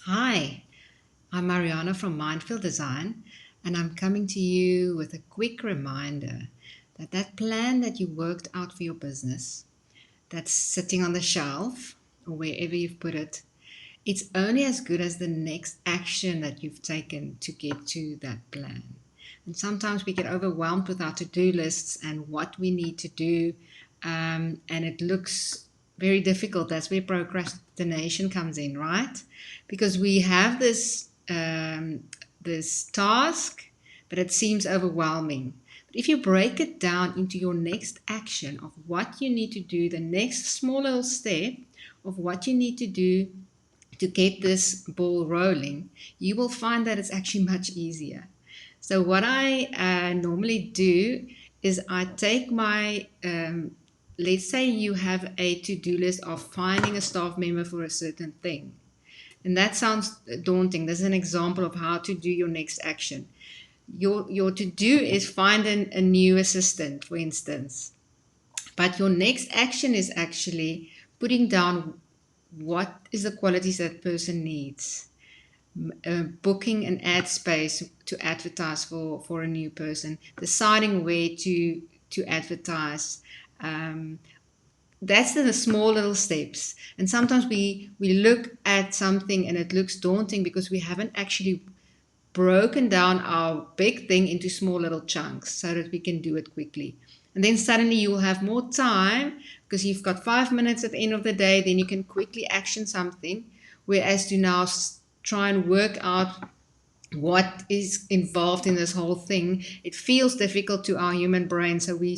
Hi, I'm Mariana from Mindful Design, and I'm coming to you with a quick reminder that that plan that you worked out for your business, that's sitting on the shelf or wherever you've put it, it's only as good as the next action that you've taken to get to that plan. And sometimes we get overwhelmed with our to-do lists and what we need to do, and it looks very difficult. That's where procrastination comes in, right? Because we have this task, but it seems overwhelming. But if you break it down into your next action of what you need to do, the next small little step of what you need to do to get this ball rolling, you will find that it's actually much easier. So what I normally do is I take my, let's say you have a to-do list of finding a staff member for a certain thing. And that sounds daunting. This is an example of how to do your next action. Your to-do is find a new assistant, for instance. But your next action is actually putting down what is the qualities that person needs. Booking an ad space to advertise for a new person, deciding where to advertise. That's the small little steps. And sometimes we look at something and it looks daunting because we haven't actually broken down our big thing into small little chunks so that we can do it quickly. And then suddenly you'll have more time because you've got 5 minutes at the end of the day, then you can quickly action something. Whereas to now try and work out what is involved in this whole thing, it feels difficult to our human brain, so we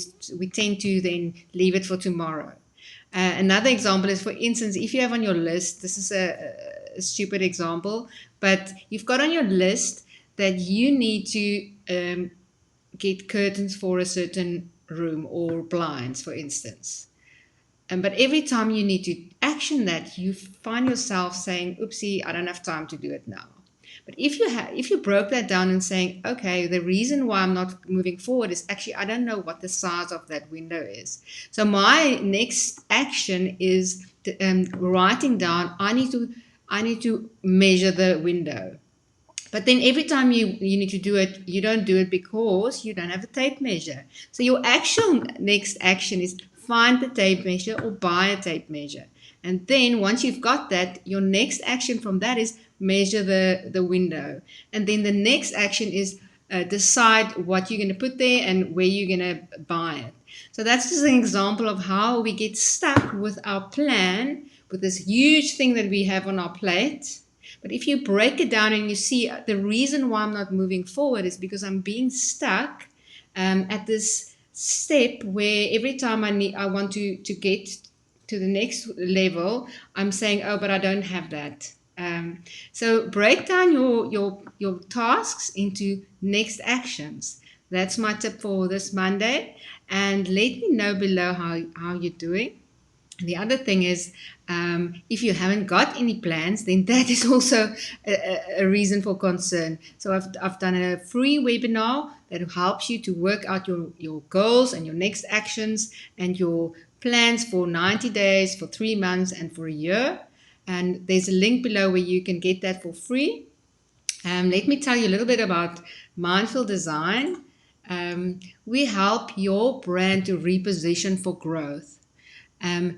tend to then leave it for tomorrow. Another example is, for instance, if you have on your list, this is a stupid example, but you've got on your list that you need to get curtains for a certain room or blinds, for instance. But every time you need to action that, you find yourself saying, oopsie, I don't have time to do it now. But if you broke that down and saying, okay, the reason why I'm not moving forward is actually I don't know what the size of that window is. So my next action is writing down. I need to measure the window. But then every time you need to do it, you don't do it because you don't have a tape measure. So your actual next action is find the tape measure or buy a tape measure. And then once you've got that, your next action from that is measure the window. And then the next action is decide what you're going to put there and where you're going to buy it. So that's just an example of how we get stuck with our plan, with this huge thing that we have on our plate. But if you break it down and you see the reason why I'm not moving forward is because I'm being stuck at this step where every time I want to get to the next level, I'm saying, oh, but I don't have that. So break down your tasks into next actions. That's my tip for this Monday. And let me know below how you're doing. The other thing is, if you haven't got any plans, then that is also a reason for concern. So I've done a free webinar that helps you to work out your goals and your next actions and your plans for 90 days, for 3 months, and for a year. And there's a link below where you can get that for free. Let me tell you a little bit about Mindful Design. We help your brand to reposition for growth.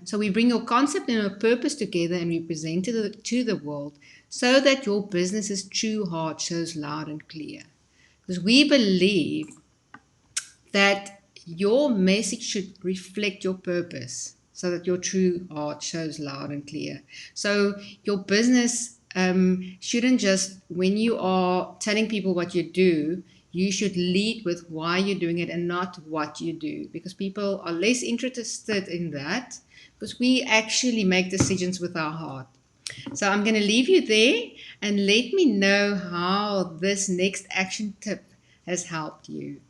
So we bring your concept and your purpose together and we present it to the world so that your business's true heart shows loud and clear. Because we believe that your message should reflect your purpose so that your true heart shows loud and clear. So your business shouldn't just, when you are telling people what you do, you should lead with why you're doing it and not what you do, because people are less interested in that because we actually make decisions with our heart. So I'm going to leave you there and let me know how this next action tip has helped you.